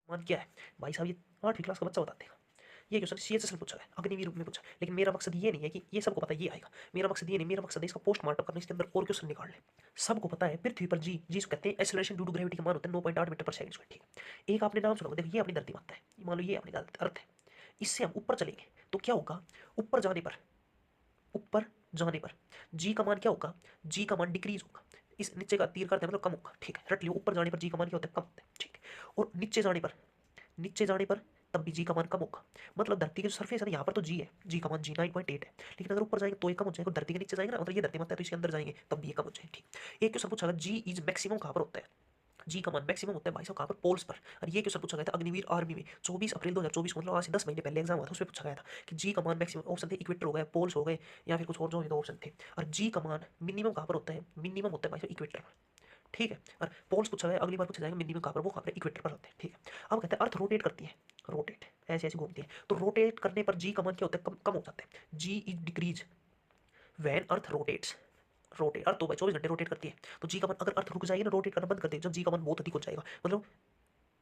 मान क्या है भाई साहब, ये 8वीं क्लास का बच्चा बता देगा। ये क्वेश्चन सीएचएस में पूछा है, अग्निवीर रूप में पूछा है, लेकिन मेरा मकसद ये नहीं है कि ये सबको पता है ये आएगा। मेरा मकसद ये नहीं, मेरा मकसद है इसका पोस्टमार्टम करना, इसके अंदर और क्वेश्चन निकाल ले। सबको पता है पृथ्वी पर जी जी इसको कहते हैं एक्सेलरेशन ड्यू टू ग्रेविटी का मान होता है 9.8 मीटर पर सेकंड स्क्वायर। ठीक है, एक आपने नाम सुना होगा, देखो ये अपनी धरती माता है, मान लो ये अपनी अर्थ है। इससे हम ऊपर चलेंगे तो क्या होगा, ऊपर जाने पर, ऊपर जाने पर जी का मान क्या होगा, जी का मान डिक्रीज होगा। इस नीचे का तीर करते हैं मतलब कम होगा। ठीक है, रट लियो, ऊपर जाने पर जी का मान क्या होता है, कम होता है। ठीक है, और नीचे जाने पर, नीचे जाने पर तब भी जी का मान कम होगा। मतलब धरती की जो सरफेस है ना, यहाँ पर तो जी है, जी का मान जी 9.8 है, लेकिन अगर ऊपर जाएंगे तो ये कम हो जाएगा। धरती के नीचे जाएंगे ना, मतलब ये धरती माता है तो इसके अंदर जाएंगे तब भी ये कम हो जाएगा। ठीक, एक क्वेश्चन पूछा जी इज मैक्सिमम कहाँ पर होता है, जी का मान मैक्सिमम होता है भाई साहब कहाँ पर, पोल्स पर। और ये क्वेश्चन पूछा गया था अग्निवीर आर्मी में 24 अप्रैल 2024, मतलब आज से 10 महीने पहले एग्जाम हुआ था, उसमें पूछा गया था कि जी का मान मैक्सिमम, ऑप्शन थे इक्वेटर हो गए, पोल्स हो गए, या फिर कुछ और जो दो ऑप्शन थे। और जी का मान मिनिमम कहाँ पर होता है, मिनिमम होता है भाई साहब इक्वेटर पर। ठीक है, और पोल्स पूछा गया, अगली बार पूछा जाएगा मिनिमम कहाँ पर, वो कहाँ पर इक्वेटर पर होते हैं। ठीक है, अब कहते हैं अर्थ रोटेट करती है, रोटेट ऐसे ऐसे घूमती है, तो रोटेट करने पर जी का मान क्या होता है, कम कम हो जाता है। G is decrease when earth rotates, rotate, earth तो भाई 24 घंटे रोटेट करती है, तो जी का मान अगर अर्थ रुक जाएगी ना, रोटेट करना बंद कर देगी, जब जी का मान बहुत अधिक हो जाएगा, मतलब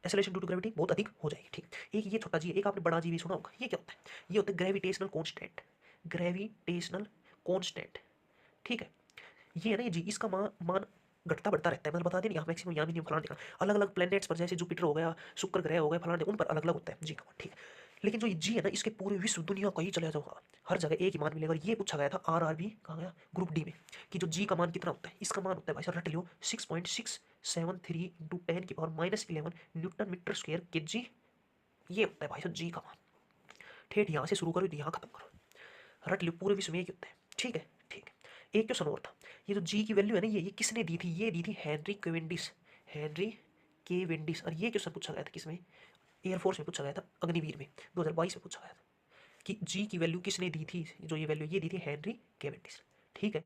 एक्सेलरेशन ड्यू टू ग्रेविटी बहुत अधिक हो जाएगी। ठीक, एक ये छोटा जी, एक आपने बड़ा जी भी सुना होगा, ये क्या होता है, ये होता है ग्रेविटेशनल कांस्टेंट, ग्रेविटेशनल कांस्टेंट। ठीक है, ये है ना ये जी, इसका मान घटता बढ़ता रहता है, मतलब बता दें यहाँ मैक्सिमम यहाँ मिनिमम फलाने का, अलग अलग प्लैनेट्स पर जैसे जुपिटर हो गया, शुक्र ग्रह हो गए, फलाने उन पर अलग अलग होता है जी का मान। ठीक है, लेकिन जो ये जी है ना, इसके पूरे विश्व दुनिया कहीं चले जाओ हर जगह एक ही मान मिलेगा। और ये पूछा गया था आरआरबी कहाँ गया, ग्रुप डी में, कि जो जी का मान कितना होता है, इसका मान होता है भाई साहब रट लियो 6.673 इंटू 10⁻11 न्यूटन मीटर स्क्वायर के जी। ये होता है भाई साहब जी का मान। ठेठ यहाँ से शुरू करो यहाँ खत्म करो, रट लियो पूरे विश्व में ये होता है। ठीक है, ठीक है, एक क्वेश्चन और था, ये जो जी की वैल्यू है ना, ये किसने दी थी, ये दी थी हेनरी केवेंडिस, हेनरी केवेंडिस। और ये क्वेश्चन पूछा गया था किसमें, एयरफोर्स में पूछा गया था, अग्निवीर में 2022 में पूछा गया था कि जी की वैल्यू किसने दी थी, जो ये वैल्यू ये दी थी हेनरी केवेंडिस। ठीक है।